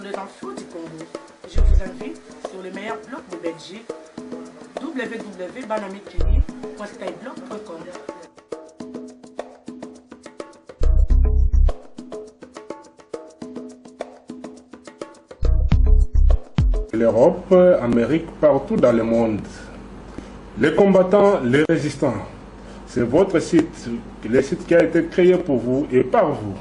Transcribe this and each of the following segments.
deux infos du Congo. Je vous invite sur le meilleur blog de Belgique, www.banamikini.skyblog.com. L'Europe, Amérique, partout dans le monde. Les combattants, les résistants. C'est votre site, le site qui a été créé pour vous et par vous.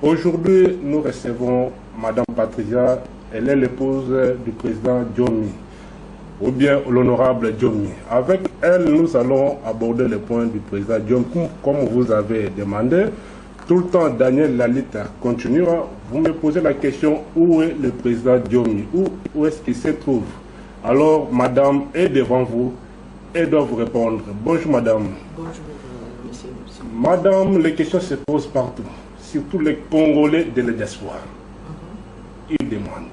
Aujourd'hui, nous recevons Madame Patricia, elle est l'épouse du président Diomi, ou bien l'honorable Diomi. Avec elle, nous allons aborder le point du président Diomi, comme vous avez demandé. Tout le temps, Daniel Lalita continuera. Vous me posez la question, où est le président Diomi? Où est-ce qu'il se trouve? Alors, madame est devant vous et doit vous répondre. Bonjour, madame. Bonjour, monsieur. Madame, les questions se posent partout, surtout les Congolais de la diaspora. Ils demandent,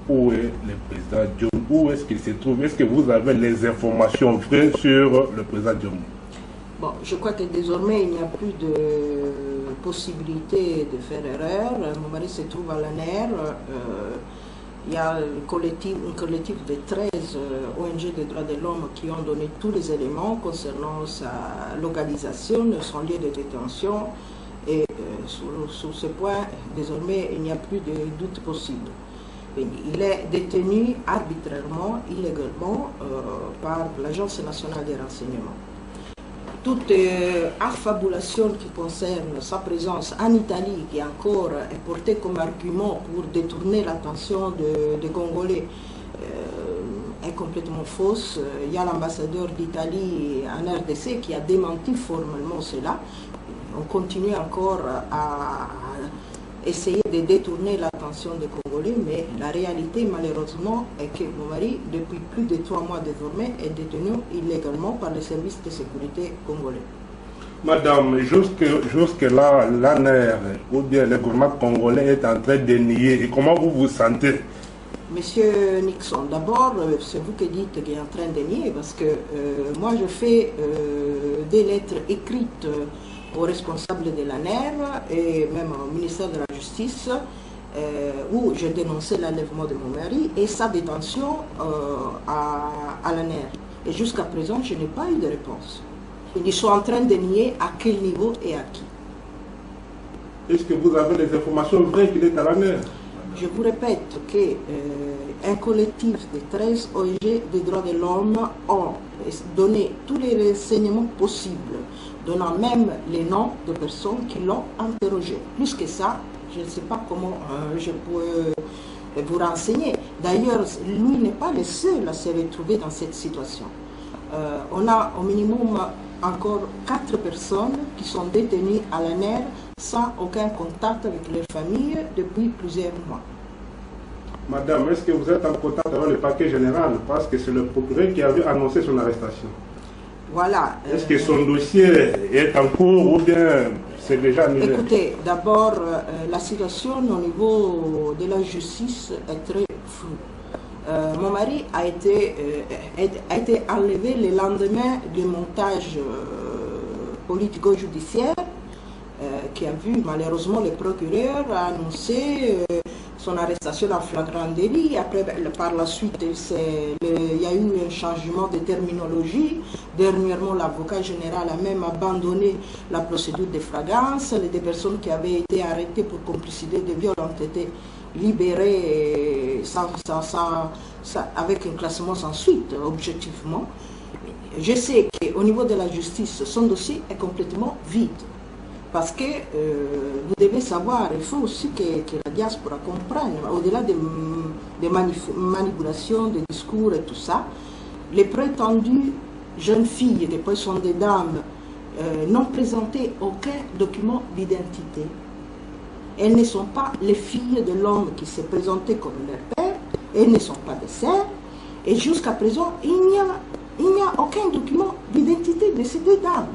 où est le président Diomi? Où est-ce qu'il se trouve? Est-ce que vous avez les informations vraies sur le président Diomi? Bon, je crois que désormais, il n'y a plus de possibilité de faire erreur. Mon mari se trouve à l'ANER. Il y a un collectif de 13 ONG des droits de l'homme qui ont donné tous les éléments concernant sa localisation, son lieu de détention. Et sur ce point, désormais, il n'y a plus de doute possible. Il est détenu arbitrairement, illégalement, par l'Agence nationale des renseignements. Toute affabulation qui concerne sa présence en Italie, qui encore est portée comme argument pour détourner l'attention des Congolais, est complètement fausse. Il y a l'ambassadeur d'Italie en RDC qui a démenti formellement cela. On continue encore à essayer de détourner l'attention des Congolais, mais la réalité, malheureusement, est que mon mari, depuis plus de 3 mois désormais, est détenu illégalement par les services de sécurité congolais. Madame, jusque-là, l'ANER ou bien le gouvernement congolais est en train de nier. Et comment vous vous sentez? Monsieur Nixon, d'abord, c'est vous qui dites qu'il est en train de nier, parce que moi, je fais des lettres écrites aux responsables de l'ANER et même au ministère de la Justice, où j'ai dénoncé l'enlèvement de mon mari et sa détention à l'ANER. Et jusqu'à présent, je n'ai pas eu de réponse. Ils sont en train de nier à quel niveau et à qui. Est-ce que vous avez les informations vraies qu'il est à l'ANER? Je vous répète qu'un collectif de 13 ONG des droits de l'homme ont donné tous les renseignements possibles, donnant même les noms de personnes qui l'ont interrogé. Plus que ça, je ne sais pas comment je peux vous renseigner. D'ailleurs, lui n'est pas le seul à se retrouver dans cette situation. On a au minimum encore 4 personnes qui sont détenues à l'ANER sans aucun contact avec leur famille depuis plusieurs mois. Madame, est-ce que vous êtes en contact avec le parquet général? Parce que c'est le procureur qui avait annoncé son arrestation. Voilà. Est-ce que son dossier est en cours ou bien c'est déjà annulé? Écoutez, d'abord, la situation au niveau de la justice est très floue. Mon mari a été enlevé le lendemain du montage politico-judiciaire qui a vu malheureusement le procureur annoncer son arrestation en flagrant délit. Après, par la suite, il y a eu un changement de terminologie. Dernièrement, l'avocat général a même abandonné la procédure de flagrance. Les 2 personnes qui avaient été arrêtées pour complicité de viol ont été libérées avec un classement sans suite, objectivement. Je sais qu'au niveau de la justice, son dossier est complètement vide. Parce que vous devez savoir, il faut aussi que la diaspora comprenne, au-delà des manipulations, des discours et tout ça, les prétendues jeunes filles, qui poi sont des dames, n'ont présenté aucun document d'identité. Elles ne sont pas les filles de l'homme qui s'est présenté comme leur père, elles ne sont pas des sœurs, et jusqu'à présent, il n'y a aucun document d'identité de ces 2 dames.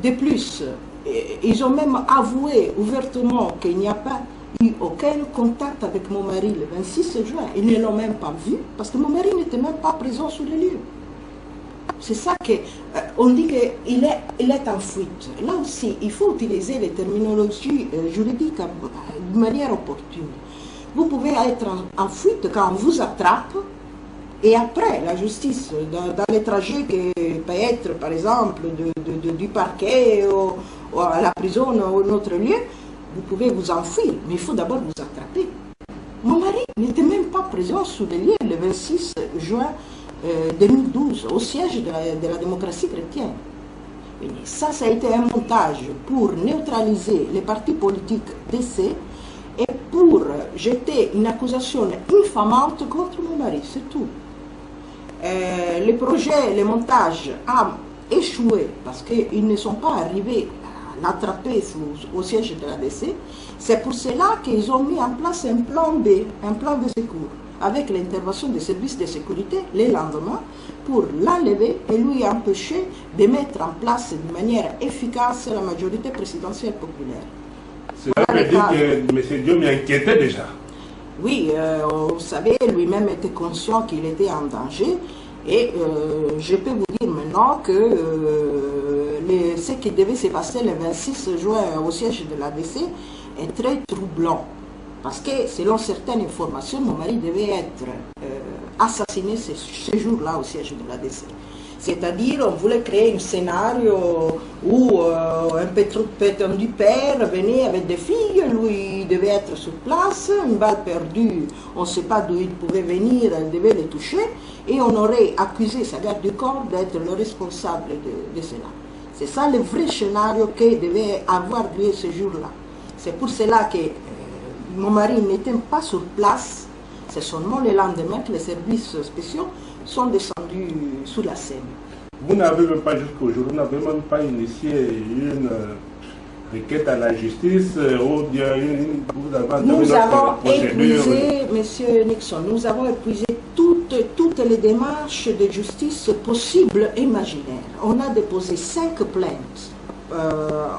De plus, ils ont même avoué ouvertement qu'il n'y a pas eu aucun contact avec mon mari le 26 juin. Ils ne l'ont même pas vu parce que mon mari n'était même pas présent sur le lieu. C'est ça qu'on dit qu'il est en fuite. Là aussi, il faut utiliser les terminologies juridiques de manière opportune. Vous pouvez être en fuite quand on vous attrape. Et après, la justice, dans les trajets qui peut être, par exemple, du parquet ou à la prison ou un autre lieu, vous pouvez vous enfuir, mais il faut d'abord vous attraper. Mon mari n'était même pas présent sous les lieux le 26 juin 2012, au siège de la démocratie chrétienne. Et ça a été un montage pour neutraliser les partis politiques d'essai et pour jeter une accusation infamante contre mon mari, c'est tout. Le projet, le montage a échoué parce qu'ils ne sont pas arrivés à l'attraper au siège de l'ADC. C'est pour cela qu'ils ont mis en place un plan B, un plan de secours, avec l'intervention des services de sécurité les lendemains pour l'enlever et lui empêcher de mettre en place de manière efficace la majorité présidentielle populaire. Cela veut dire que M. Diom inquiétait déjà. Oui, vous savez, lui-même était conscient qu'il était en danger et je peux vous dire maintenant que ce qui devait se passer le 26 juin au siège de l'ADC est très troublant parce que selon certaines informations, mon mari devait être assassiné ce jour-là au siège de l'ADC. C'est-à-dire, on voulait créer un scénario où un prétendu père venait avec des filles, lui devait être sur place, une balle perdue, on ne sait pas d'où il pouvait venir, elle devait les toucher, et on aurait accusé sa garde du corps d'être le responsable de cela. C'est ça le vrai scénario qui devait avoir lieu ce jour-là. C'est pour cela que mon mari n'était pas sur place, c'est seulement le lendemain que les services spéciaux sont descendus sous la scène. Vous n'avez même pas jusqu'aujourd'hui, vous n'avez même pas initié une requête à la justice ou bien nous avons épuisé, M. Nixon, nous avons épuisé toutes les démarches de justice possibles et imaginaires. On a déposé 5 plaintes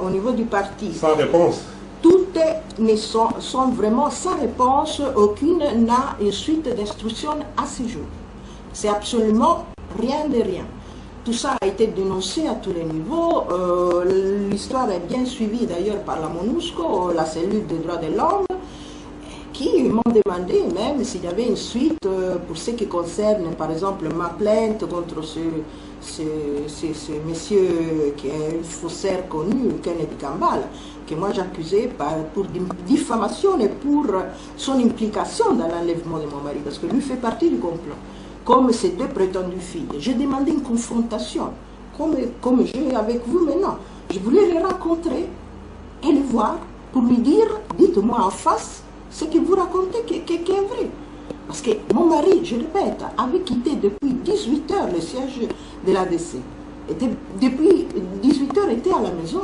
au niveau du parti. Sans réponse. Toutes sont vraiment sans réponse, aucune n'a une suite d'instructions à ce jour. C'est absolument rien de rien. Tout ça a été dénoncé à tous les niveaux. L'histoire est bien suivie d'ailleurs par la MONUSCO, la cellule des droits de l'homme, qui m'ont demandé même s'il y avait une suite pour ce qui concerne par exemple ma plainte contre ce monsieur qui est un faussaire connu, Kennedy Kambal, que moi j'accusais pour diffamation et pour son implication dans l'enlèvement de mon mari, parce que lui fait partie du complot. Comme ces 2 prétendues filles. J'ai demandé une confrontation, comme j'ai avec vous maintenant. Je voulais les rencontrer et les voir pour lui dire, dites-moi en face ce que vous racontez qui est vrai. Parce que mon mari, je répète, avait quitté depuis 18 h le siège de l'ADC. Depuis 18 h, il était à la maison.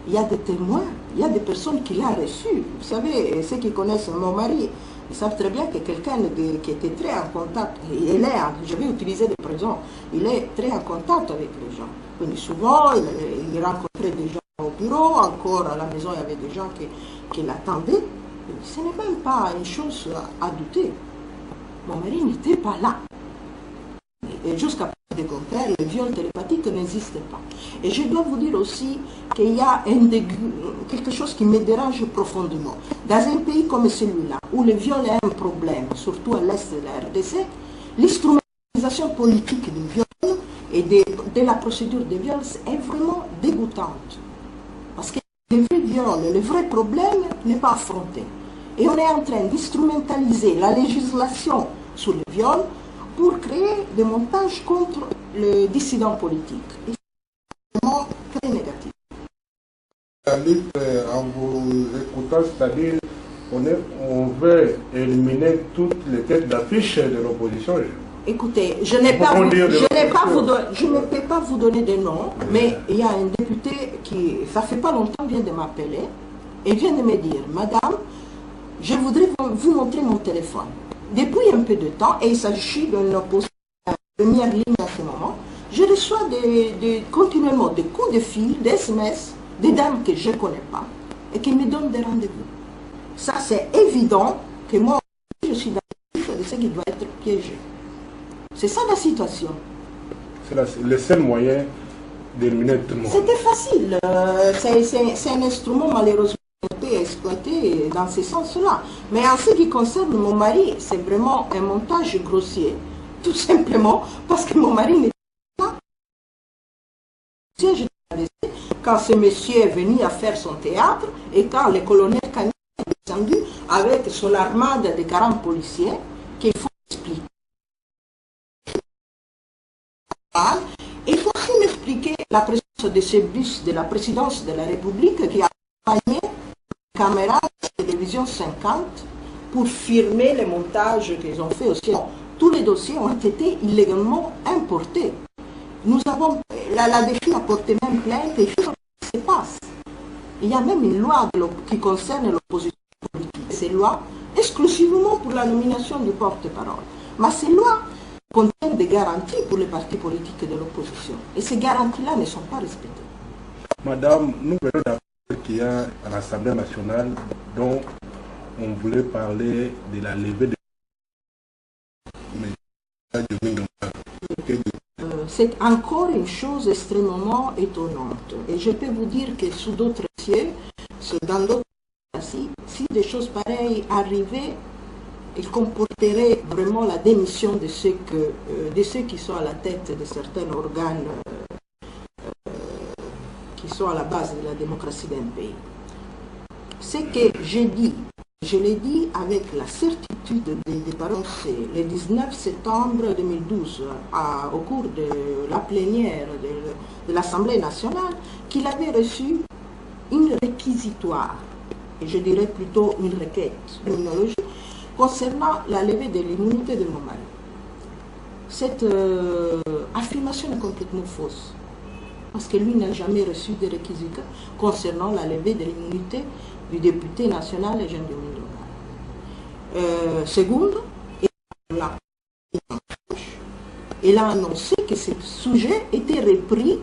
Il y a des témoins, il y a des personnes qui l'ont reçu. Vous savez, ceux qui connaissent mon mari, ils savent très bien que quelqu'un qui était très en contact, je vais utiliser des présents, il est très en contact avec les gens. Donc souvent, il rencontrait des gens au bureau, encore à la maison, il y avait des gens qui l'attendaient. Ce n'est même pas une chose à douter. Mon mari n'était pas là. Et jusqu'à preuve du contraire, le viol télépathique n'existe pas. Et je dois vous dire aussi qu'il y a quelque chose qui me dérange profondément. Dans un pays comme celui-là, où le viol est un problème, surtout à l'est de la RDC, l'instrumentalisation politique du viol et de la procédure de viol est vraiment dégoûtante. Parce que le vrai viol, le vrai problème n'est pas affronté. Et on est en train d'instrumentaliser la législation sur le viol pour créer des montages contre les dissidents politiques. C'est vraiment très négatif. La lutte, en vous écoutant, c'est-à-dire on veut éliminer toutes les têtes d'affiche de l'opposition. Écoutez, je ne peux pas vous donner des noms, mais il y a un député qui, ça fait pas longtemps, vient de m'appeler et vient de me dire, Madame, je voudrais vous montrer mon téléphone. Depuis un peu de temps, et il s'agit d'une opposition à la première ligne à ce moment, je reçois continuellement des coups de fil, des SMS, des dames que je ne connais pas et qui me donnent des rendez-vous. Ça, c'est évident que moi, je suis dans la liste de ce qui doit être piégé. C'est ça la situation. C'est le seul moyen d'éliminer tout le monde. C'était facile. C'est un instrument malheureusement un peu été exploité dans ce sens-là. Mais en ce qui concerne mon mari, c'est vraiment un montage grossier. Tout simplement parce que mon mari n'était pas quand ce monsieur est venu à faire son théâtre et quand le colonel Kanye est descendu avec son armade de 40 policiers qu'il faut expliquer. Il faut aussi m'expliquer la présence de ce bus de la présidence de la République qui a accompagné les caméras de télévision 50 pour filmer les montages qu'ils ont fait aussi. Tous les dossiers ont été illégalement importés. Nous avons, la défi a porté même plainte et il faut que ça se passe. Il y a même une loi qui concerne l'opposition politique. Ces lois exclusivement pour la nomination du porte-parole. Mais ces lois contiennent des garanties pour les partis politiques de l'opposition. Et ces garanties-là ne sont pas respectées. Madame, nous venons d'apprendre qu'il y a à l'Assemblée nationale dont on voulait parler de la levée de... C'est encore une chose extrêmement étonnante. Et je peux vous dire que sous d'autres cieux, dans d'autres pays, si des choses pareilles arrivaient, il comporterait vraiment la démission de ceux qui sont à la tête de certains organes qui sont à la base de la démocratie d'un pays. Ce que j'ai dit, je l'ai dit avec la certitude des parents, c'est le 19 septembre 2012, au cours de la plénière de l'Assemblée nationale, qu'il avait reçu une réquisitoire, et je dirais plutôt une requête terminologique, concernant la levée de l'immunité de mon mari. Cette affirmation est complètement fausse, parce que lui n'a jamais reçu de réquisitoire concernant la levée de l'immunité du député national Eugène Domingos. Seconde, il a annoncé que ce sujet était repris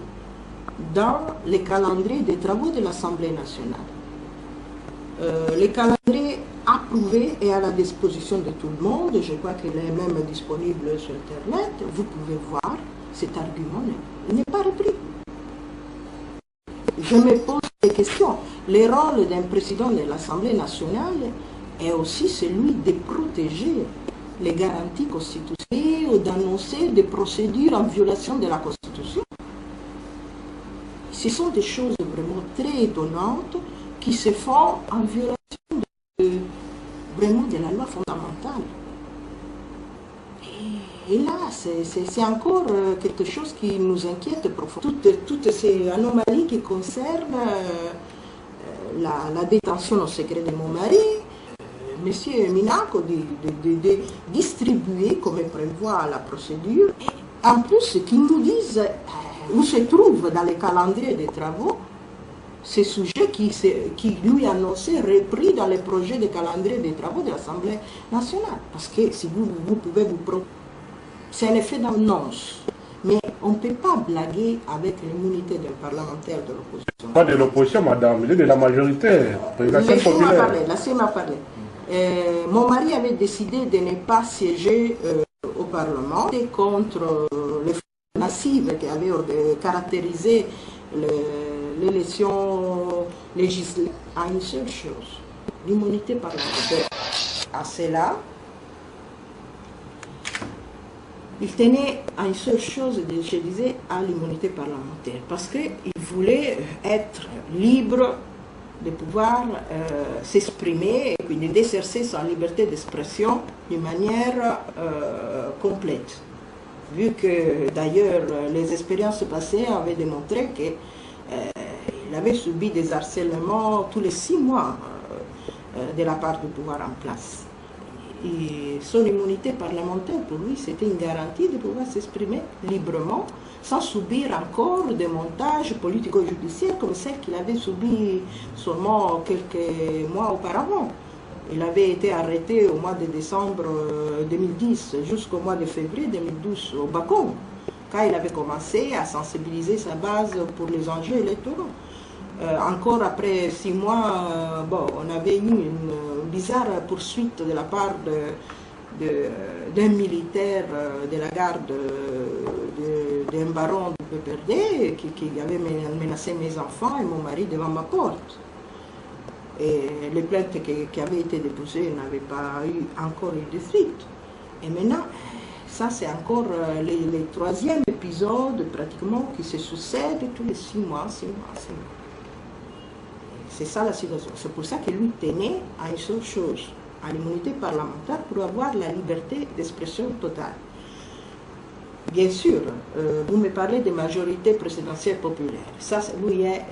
dans le calendrier des travaux de l'Assemblée nationale. Le calendrier approuvé et à la disposition de tout le monde, je crois qu'il est même disponible sur Internet, vous pouvez voir, cet argument n'est pas repris. Je me pose des questions. Le rôle d'un président de l'Assemblée nationale est aussi celui de protéger les garanties constitutionnelles ou d'annoncer des procédures en violation de la Constitution. Ce sont des choses vraiment très étonnantes qui se font en violation vraiment de la loi fondamentale. Et là, c'est encore quelque chose qui nous inquiète profondément. Toutes ces anomalies qui concernent la détention au secret de mon mari, M. Minaco de distribuer, comme prévoit la procédure, et en plus qu'ils nous disent où se trouve dans les calendriers des travaux ces sujets qui lui annonçaient repris dans les projets de calendrier des travaux de l'Assemblée nationale. Parce que si vous pouvez vous... C'est un effet d'annonce. Mais on ne peut pas blaguer avec l'immunité d'un parlementaire de l'opposition. Pas de l'opposition, madame, il est de la majorité. Laissez-moi parler. Mon mari avait décidé de ne pas siéger au Parlement contre les forces massives qui avaient caractérisé l'élection législative à une seule chose, l'immunité parlementaire. À cela, il tenait à une seule chose, je disais, à l'immunité parlementaire, parce qu'il voulait être libre de pouvoir s'exprimer et puis de d'exercer sa liberté d'expression d'une manière complète. Vu que d'ailleurs les expériences passées avaient démontré qu'il avait subi des harcèlements tous les 6 mois de la part du pouvoir en place. Et son immunité parlementaire, pour lui, c'était une garantie de pouvoir s'exprimer librement, sans subir encore des montages politico-judiciaires comme celles qu'il avait subi seulement quelques mois auparavant. Il avait été arrêté au mois de décembre 2010 jusqu'au mois de février 2012 au Bacon, quand il avait commencé à sensibiliser sa base pour les enjeux électoraux. Encore après 6 mois, on avait eu une bizarre poursuite de la part d'un militaire de la garde d'un baron du PPRD qui avait menacé mes enfants et mon mari devant ma porte. Et les plaintes qui avaient été déposées n'avaient pas eu encore eu de suite. Et maintenant, ça c'est encore les troisième épisode pratiquement qui se succèdent tous les 6 mois, 6 mois, 6 mois. C'est ça la situation. C'est pour ça que lui tenait à une seule chose, à l'immunité parlementaire pour avoir la liberté d'expression totale. Bien sûr, vous me parlez de majorité présidentielle populaire. Ça, lui est,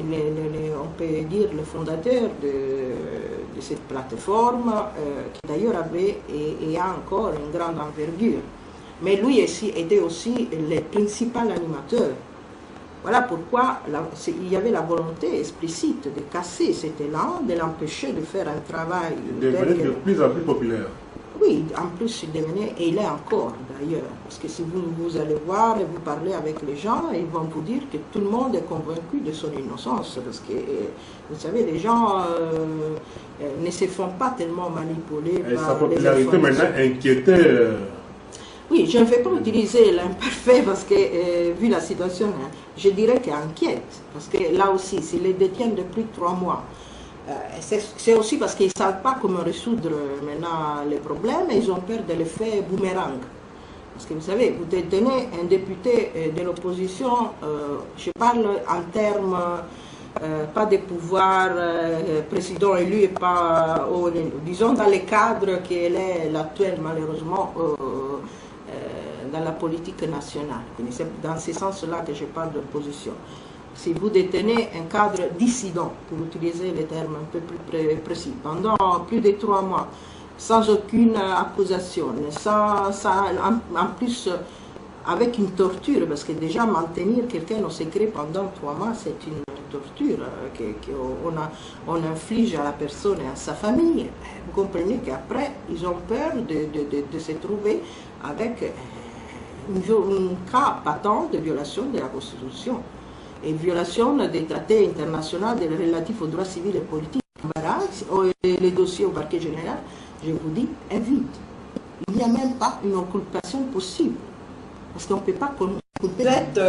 on peut dire, le fondateur de cette plateforme, qui d'ailleurs avait et a encore une grande envergure. Mais lui était aussi le principal animateur. Voilà pourquoi il y avait la volonté explicite de casser cet élan, de l'empêcher de faire un travail. Il devenait de plus en plus populaire. Oui, en plus il devenait, et il est encore d'ailleurs, parce que si vous allez voir et vous parlez avec les gens, ils vont vous dire que tout le monde est convaincu de son innocence, parce que vous savez, les gens ne se font pas tellement manipuler et par sa popularité les maintenant inquiétait. Oui, je ne vais pas utiliser l'imparfait parce que, vu la situation, je dirais qu'elle inquiète. Parce que là aussi, s'ils les détiennent depuis 3 mois, c'est aussi parce qu'ils ne savent pas comment résoudre maintenant les problèmes et ils ont peur de l'effet boomerang. Parce que vous savez, vous détenez un député de l'opposition, je parle en termes, pas de pouvoir président élu et pas, disons dans les cadres qu'elle est l'actuel malheureusement, dans la politique nationale. C'est dans ce sens-là que je parle d'opposition. Si vous détenez un cadre dissident, pour utiliser les termes un peu plus précis, pendant plus de 3 mois, sans aucune accusation, en plus avec une torture, parce que déjà maintenir quelqu'un au secret pendant 3 mois, c'est une torture qu'on inflige à la personne et à sa famille. Vous comprenez qu'après, ils ont peur de se trouver avec un cas patent de violation de la Constitution et violation des traités internationaux relatifs aux droits civils et politiques. Les dossiers au parquet général, je vous dis, est vide. Il n'y a même pas une inculpation possible. Parce qu'on ne peut pas inculper. Vous êtes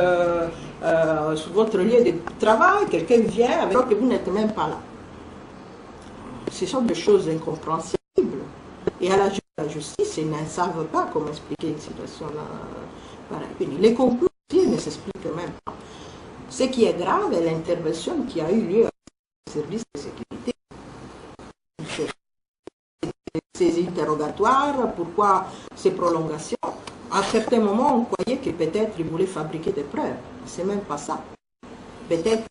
sur votre lieu de travail, quelqu'un vient alors que vous n'êtes même pas là. Ce sont des choses incompréhensibles. Et à la justice, ils ne savent pas comment expliquer une situation pareille. Les conclusions ne s'expliquent même pas. Ce qui est grave est l'intervention qui a eu lieu au service de sécurité. Ces interrogatoires, pourquoi ces prolongations? À certains moments, on croyait que peut-être ils voulaient fabriquer des preuves. C'est même pas ça. Peut-être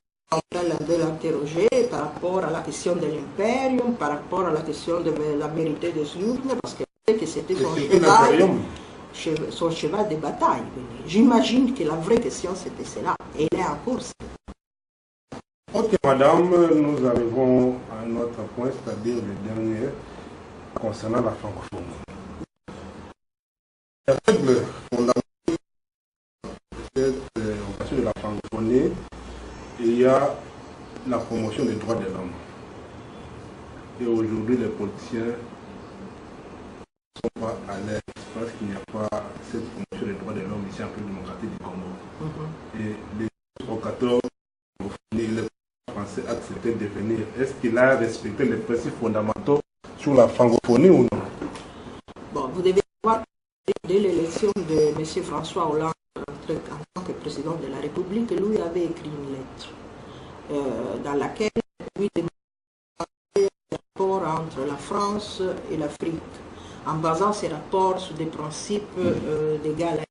de l'interroger par rapport à la question de l'impérium, par rapport à la question de la vérité des urnes, parce que c'était son cheval de bataille. J'imagine que la vraie question c'était cela, et elle est en course. Ok, madame, nous arrivons à notre point, c'est-à-dire le dernier, concernant la francophonie. Les règles fondamentales de cette de la francophonie, il y a la promotion des droits de l'homme. Et aujourd'hui, les politiciens ne sont pas à l'aise parce qu'il n'y a pas cette promotion des droits de l'homme ici en République démocratique du Congo. Et les provocateurs, les Français acceptaient de venir. Est-ce qu'il a respecté les principes fondamentaux sur la francophonie ou non? Bon, vous devez voir, dès l'élection de M. François Hollande en tant que président de la République, lui avait écrit une lettre dans laquelle lui demandait un rapport entre la France et l'Afrique, en basant ces rapports sur des principes d'égal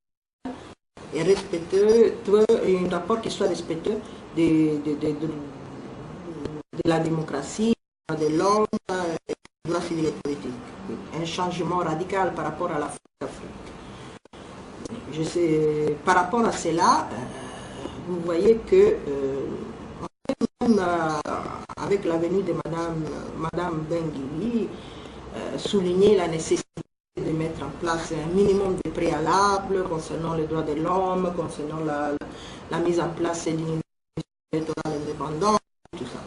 et respectueux, un rapport qui soit respectueux de la démocratie, de l'homme, de la civile et politique. Un changement radical par rapport à l'Afrique. Par rapport à cela, vous voyez que même avec la venue de Madame Benguigui, souligner la nécessité de mettre en place un minimum de préalables concernant les droits de l'homme, concernant la mise en place d'une institution électorale indépendante, tout ça.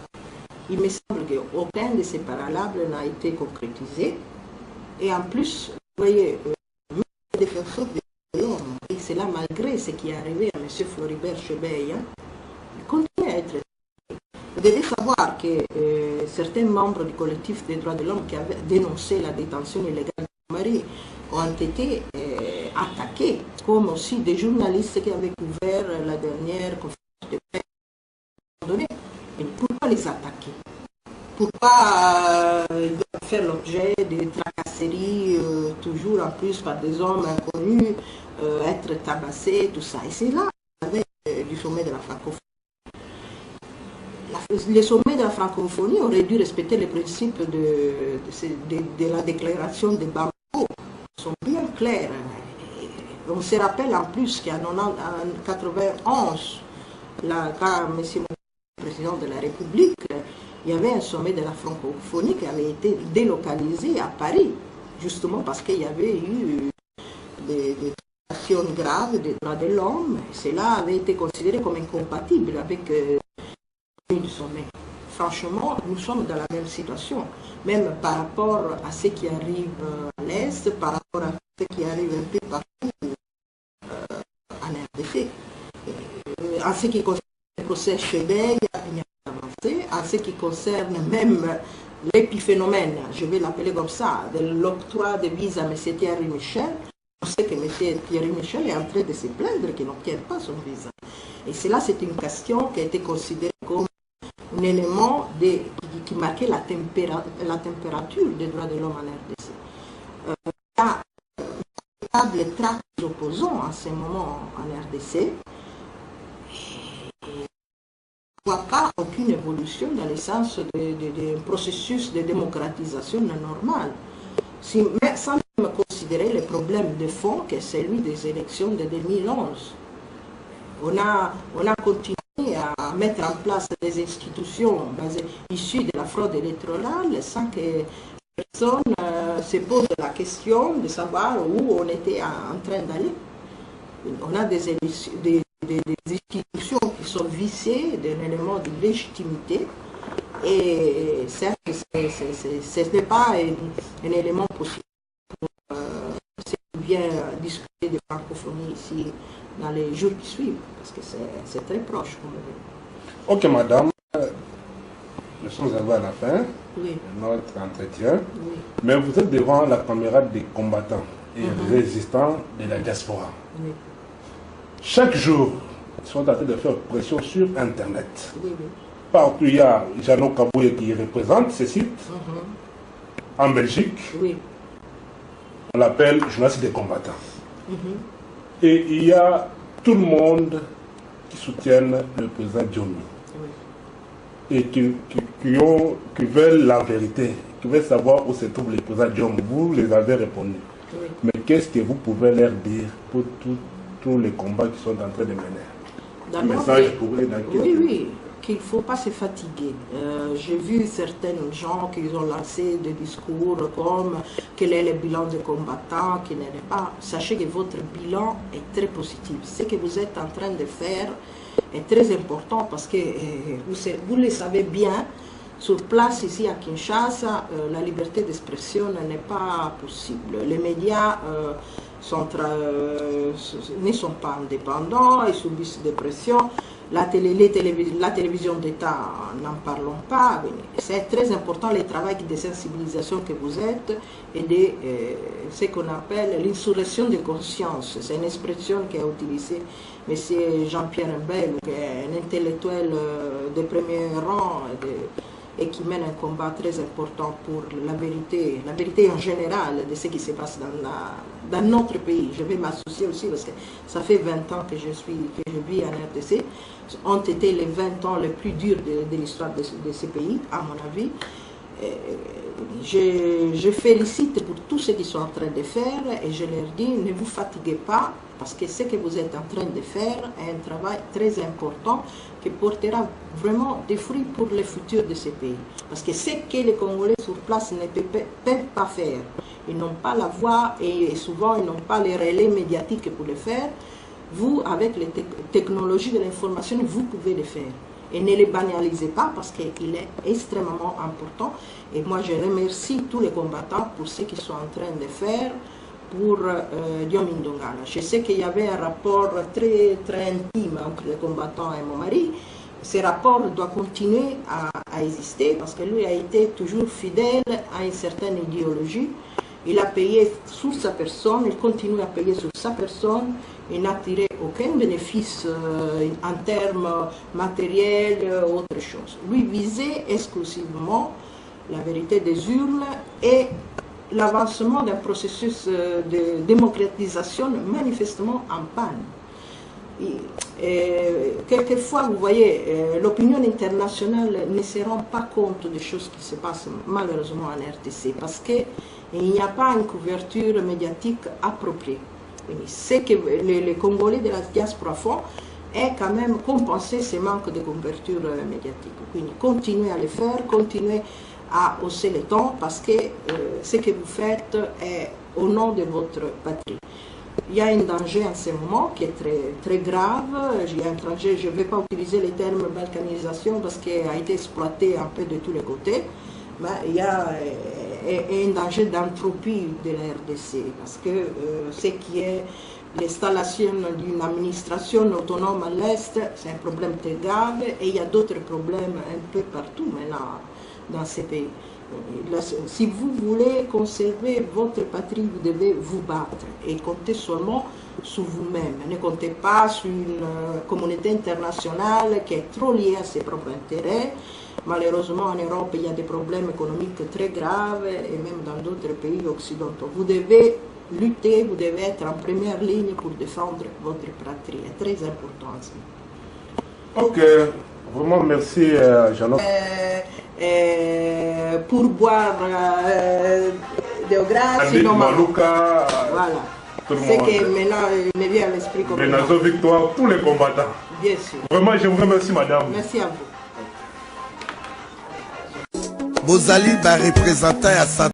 Il me semble qu'aucun de ces préalables n'a été concrétisé. Et en plus, vous voyez, les défenseurs de l'homme, et c'est là malgré ce qui est arrivé à M. Floribert Chebeya, il continue à être. Vous devez savoir que certains membres du collectif des droits de l'homme qui avaient dénoncé la détention illégale de Marie ont été attaqués, comme aussi des journalistes qui avaient couvert la dernière conférence de presse. Mais pourquoi les attaquer? Pourquoi ils doivent faire l'objet de tracasseries, toujours en plus par des hommes inconnus, être tabassés, tout ça? Et c'est là du sommet de la francophonie. Les sommets de la francophonie auraient dû respecter les principes de la déclaration de Bamako. Ils sont bien clairs. On se rappelle en plus qu'en 1991, quand M. le président de la République, il y avait un sommet de la francophonie qui avait été délocalisé à Paris, justement parce qu'il y avait eu des violations graves des droits de l'homme. Cela avait été considéré comme incompatible avec du sommet. Franchement, nous sommes dans la même situation, même par rapport à ce qui arrive à l'Est, par rapport à ce qui arrive un peu partout en RDC. En ce qui concerne le procès Chebet, il y a avancé. En ce qui concerne même l'épiphénomène, je vais l'appeler comme ça, de l'octroi de visa à M. Thierry Michel, on sait que M. Thierry Michel est en train de se plaindre qu'il n'obtient pas son visa. Et cela, c'est une question qui a été considérée comme un élément qui marquait la température des droits de l'homme en RDC. Il y a une véritable traque des opposants en ce moment en RDC. On ne voit pas aucune évolution dans le sens d'un processus de démocratisation normal. Sans même considérer le problème de fond qui est celui des élections de 2011. On a continué à mettre en place des institutions issues de la fraude électorale sans que personne se pose la question de savoir où on était en train d'aller. On a des institutions qui sont viciées d'un élément de légitimité et certes, ce n'est pas un élément possible pour bien discuter de francophonie ici dans les jours qui suivent, parce que c'est très proche, comme on dit. Ok, madame, nous sommes arrivés à la fin Oui. de notre entretien, Oui. mais vous êtes devant la caméra des combattants et résistants de la diaspora. Oui. Chaque jour, ils sont en train de faire pression sur Internet. Oui, oui. Partout, il y a Jeannot Kabouye qui représente ces sites. En Belgique, Oui. on l'appelle journaliste des combattants. Et il y a tout le monde qui soutiennent le président Diomi. Oui. Et qui veulent la vérité, qui veulent savoir où se trouve le président Diomi. Vous les avez répondu. Oui. Mais qu'est-ce que vous pouvez leur dire pour tous les combats qui sont en train de mener? Un message pour eux dans quel... Oui, oui, qu'il ne faut pas se fatiguer. J'ai vu certains gens qui ont lancé des discours comme quel est le bilan des combattants, qui n'est pas. Sachez que votre bilan est très positif. Ce que vous êtes en train de faire est très important parce que vous le savez bien, sur place ici à Kinshasa, la liberté d'expression n'est pas possible. Les médias ne sont pas indépendants, ils subissent des pressions. La télévision d'État, n'en parlons pas. C'est très important le travail de sensibilisation que vous êtes et de ce qu'on appelle l'insurrection de conscience. C'est une expression qu'a utilisée M. Jean-Pierre Mbel, qui est un intellectuel de premier rang et qui mène un combat très important pour la vérité en général de ce qui se passe dans notre pays. Je vais m'associer aussi parce que ça fait 20 ans que je vis en RDC. Ont été les 20 ans les plus durs de l'histoire de ce pays, à mon avis. Je félicite pour tout ce qu'ils sont en train de faire et je leur dis ne vous fatiguez pas parce que ce que vous êtes en train de faire est un travail très important qui portera vraiment des fruits pour le futur de ce pays. Parce que ce que les Congolais sur place ne peuvent pas faire, ils n'ont pas la voix et souvent ils n'ont pas les relais médiatiques pour le faire. Vous, avec les technologies de l'information, vous pouvez le faire. Et ne les banalisez pas parce qu'il est extrêmement important. Et moi, je remercie tous les combattants pour ce qu'ils sont en train de faire pour Diomi Ndongala. Je sais qu'il y avait un rapport très, très intime entre les combattants et mon mari, ces rapports doivent continuer à exister parce que lui a été toujours fidèle à une certaine idéologie. Il a payé sur sa personne, il continue à payer sur sa personne, il n'a tiré aucun bénéfice en termes matériels ou autre chose. Lui visait exclusivement la vérité des urnes et l'avancement d'un processus de démocratisation manifestement en panne. Quelquefois, vous voyez, l'opinion internationale ne se rend pas compte des choses qui se passent malheureusement en RDC parce qu'il n'y a pas une couverture médiatique appropriée. Ce que les Congolais de la diaspora font est quand même compenser ce manque de couverture médiatique. Donc, continuez à le faire, continuez à hausser les tons parce que ce que vous faites est au nom de votre patrie. Il y a un danger en ce moment qui est très grave. Il y a un danger, je ne vais pas utiliser le terme balkanisation parce qu'il a été exploité un peu de tous les côtés. Mais il y a un danger d'entropie de la RDC parce que ce qui est l'installation d'une administration autonome à l'Est, c'est un problème très grave et il y a d'autres problèmes un peu partout maintenant dans ces pays. Si vous voulez conserver votre patrie, vous devez vous battre et compter seulement sur vous-même. Ne comptez pas sur une communauté internationale qui est trop liée à ses propres intérêts. Malheureusement, en Europe, il y a des problèmes économiques très graves et même dans d'autres pays occidentaux. Vous devez lutter, vous devez être en première ligne pour défendre votre patrie. C'est très important. Ok, vraiment merci Jeannot. Pour boire Deograssi, Maluka, voilà. Tout le C'est monde. que maintenant il me vient à l'esprit comme Benazo Victoire, tous les combattants. bien sûr. Vraiment, je vous remercie, madame. Merci à vous. Bozali va représenter à sa